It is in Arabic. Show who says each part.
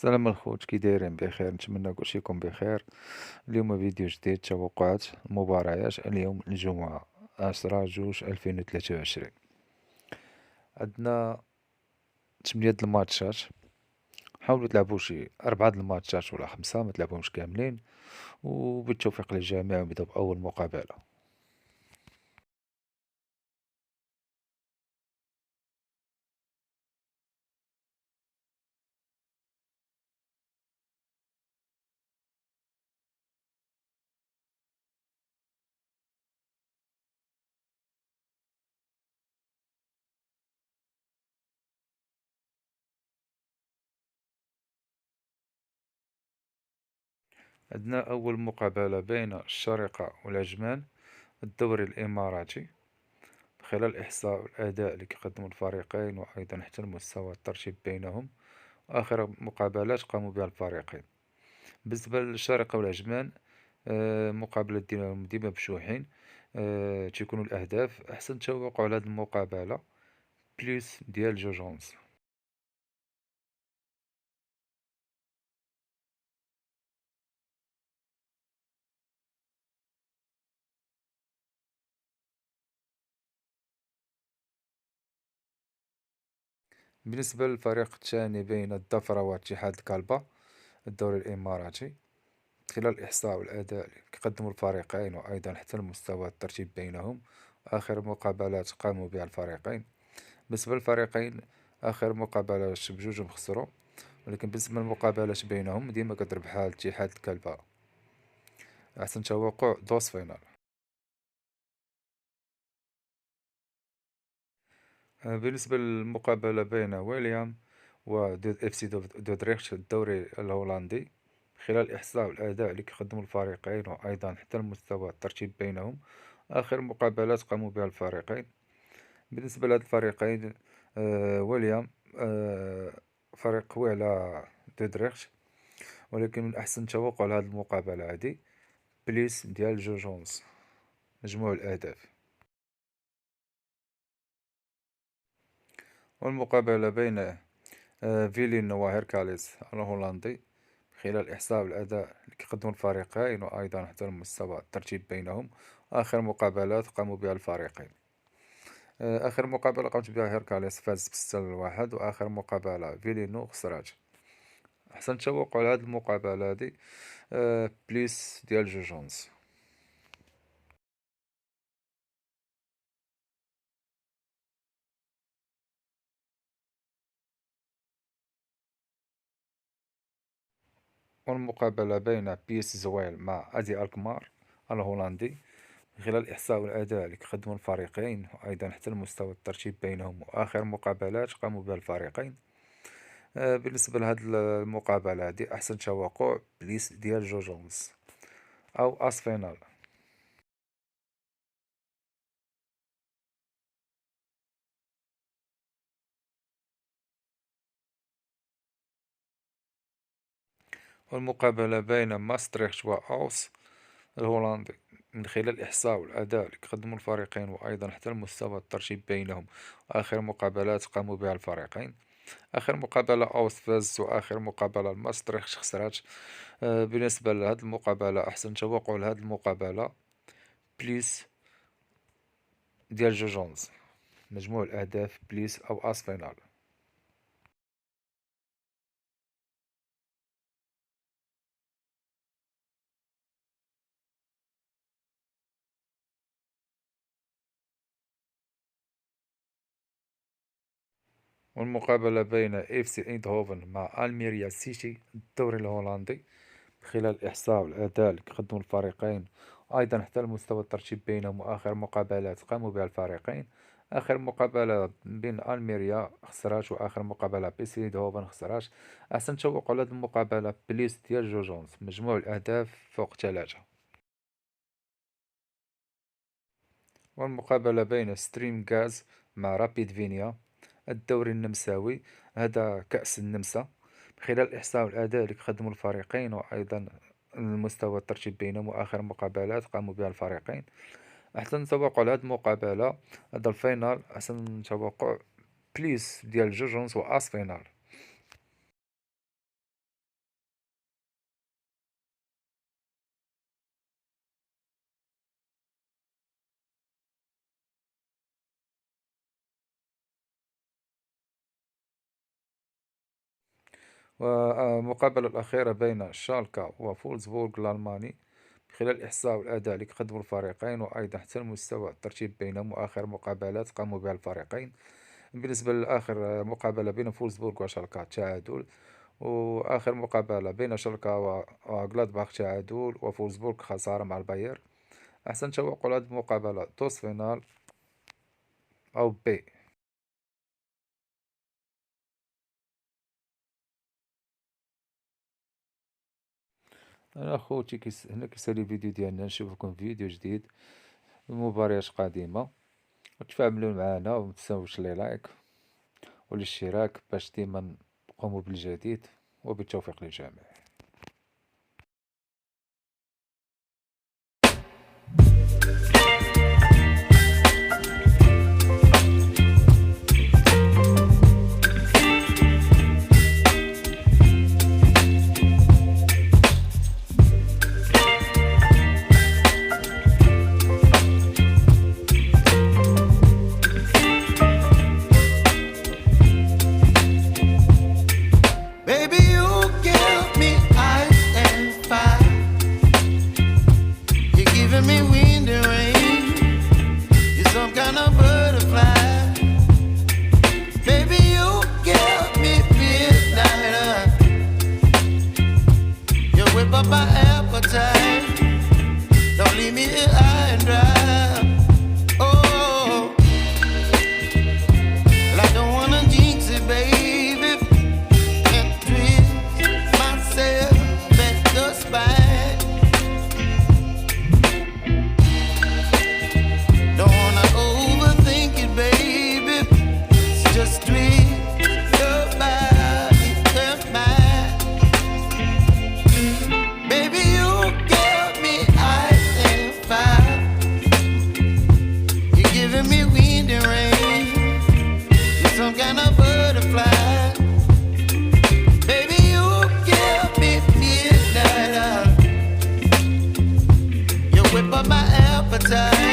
Speaker 1: السلام الخوت، كي دايرين؟ بخير، نتمنى كلشي يكون بخير. اليوم فيديو جديد، توقعات المباريات اليوم الجمعة 10/2/2023. عندنا 8 د الماتشات. حاولوا تلعبوا شي 4 د الماتشات ولا 5، ما تلعبوهمش كاملين. وبالتوفيق للجميع، ونبداو بأول مقابلة. عندنا أول مقابلة بين الشارقة والعجمان، الدوري الإماراتي. خلال إحصاء الأداء اللي كيقدموا الفريقين، وأيضا حتى المستوى الترتيب بينهم، آخر مقابلات قاموا بها الفريقين. بالنسبة للشارقة والعجمان، المقابلة ديالهم ديما مفتوحين. تيكونوا الأهداف أحسن توقع لهاد المقابلة بليس ديال جوج ونص. بالنسبة للفريق الثاني بين الضفرة واتحاد الكالبا، الدوري الإماراتي. خلال الإحصاء والأداء اللي كيقدموا الفريقين، وأيضا حتى المستوى الترتيب بينهم، آخر مقابلات قاموا بها الفريقين. بالنسبة للفريقين، آخر مقابلات بجوجهم خسروا، ولكن بالنسبة للمقابلات بينهم ديما كتربحها اتحاد الكلبة. أحسن توقع دوس فاينال. بالنسبة للمقابلة بين ويليام و اف سي دودريخت، الدوري الهولندي. خلال الإحصاء والأداء اللي كيقدموا الفريقين، وأيضا حتى المستوى الترتيب بينهم، آخر مقابلات قاموا بها الفريقين. بالنسبة لهاد الفريقين، ويليام فريق قوي على دودريخت، ولكن من أحسن توقع لهاد المقابلة هادي بليس ديال جوج ونص، مجموع الأهداف. والمقابلة بين فيلين وهيركاليس الهولندي. خلال الإحصاء والأداء اللي كيقدموا الفريقين، وأيضا حتى المستوى الترتيب بينهم، آخر مقابلات قاموا بها الفريقين. آخر مقابلة قامت بها هيركاليس فاز ب6-1، وآخر مقابلة فيلينو خسرات. أحسن توقع لهاد المقابلة هادي بليس ديال جوج ونص. والمقابلة بين بيس زويل مع أدي ألكمار الهولندي. خلال الإحصاء والأداء اللي كيقدموا الفريقين، وأيضا حتى المستوى الترتيب بينهم، وآخر مقابلات قاموا بها الفريقين. بالنسبة لهاد المقابلة هادي أحسن توقع بليس ديال جوج ونص، أو أس فينال. والمقابلة بين ماستريخت وأوس الهولندي. من خلال الإحصاء والأداء اللي كيقدموا الفريقين، وأيضا حتى المستوى الترتيب بينهم، آخر مقابلات قاموا بها الفريقين. آخر مقابلة أوس فاز، وآخر مقابلة ماستريخت خسرات. بالنسبة لهاد المقابلة أحسن توقع لهاد المقابلة بليس ديال جوج ونص، مجموع الأهداف بليس أو أس فينال. والمقابلة بين اف سي ايندهوفن مع الميريا سيتي، الدوري الهولندي. خلال الإحصاء والأداء اللي كيقدموا الفريقين، أيضا حتى المستوى الترتيب بينهم، وآخر مقابلات قاموا بها الفريقين. آخر مقابلة بين ألميريا خسرات، وآخر مقابلة بيس ايندهوفن خسرات. أحسن توقع لهاد المقابلة بليس ديال جوج ونص، مجموع الأهداف فوق 3. والمقابلة بين ستريم غاز مع رابيد فينيا، الدوري النمساوي. هذا كأس النمسا. خلال الإحصاء والأداء اللي كيقدموا الفريقين، وأيضا المستوى الترتيب بينهم، وآخر مقابلات قاموا بها الفريقين. أحسن توقع لهذه المقابلة، هذا الفاينال، أحسن توقع بليس ديال جوج ونص وأس فاينال. والمقابلة الأخيرة بين شالكا وفولسبورغ الألماني خلال الإحصاء والأداء اللي قدموا الفريقين، وأيضا حتى المستوى الترتيب بينهم وآخر مقابلات قاموا بها الفريقين. بالنسبة لآخر مقابلة بين فولسبورغ وشالكا تعادل، وآخر مقابلة بين شالكا وغلادباخ تعادل، وفولسبورغ خسارة مع الباير. أحسن توقع لهذه المقابلة توس فينال أو بي. أنا خوتي هنا كيسالي الفيديو ديالنا، نشوفكم في فيديو جديد بمباريات قادمة، وتفاعلوا معنا ومتنساوش لي لايك والاشتراك باش ديما نقوموا بالجديد، وبالتوفيق للجميع.
Speaker 2: Baby, you give me ice and fire. You're giving me wind and rain. You're some kind of butterfly. Baby, you give me midnight. You whip up my appetite. Don't leave me here high and dry. Oh, well, I don't wanna jinx it, baby. And twist myself at the spine. Don't wanna overthink it, baby. It's just twist your body and mine. Baby, you give me ice and fire. You're giving me wind and rain. You're some kind of butterfly. Baby, you give me midnight. You whip up my appetite.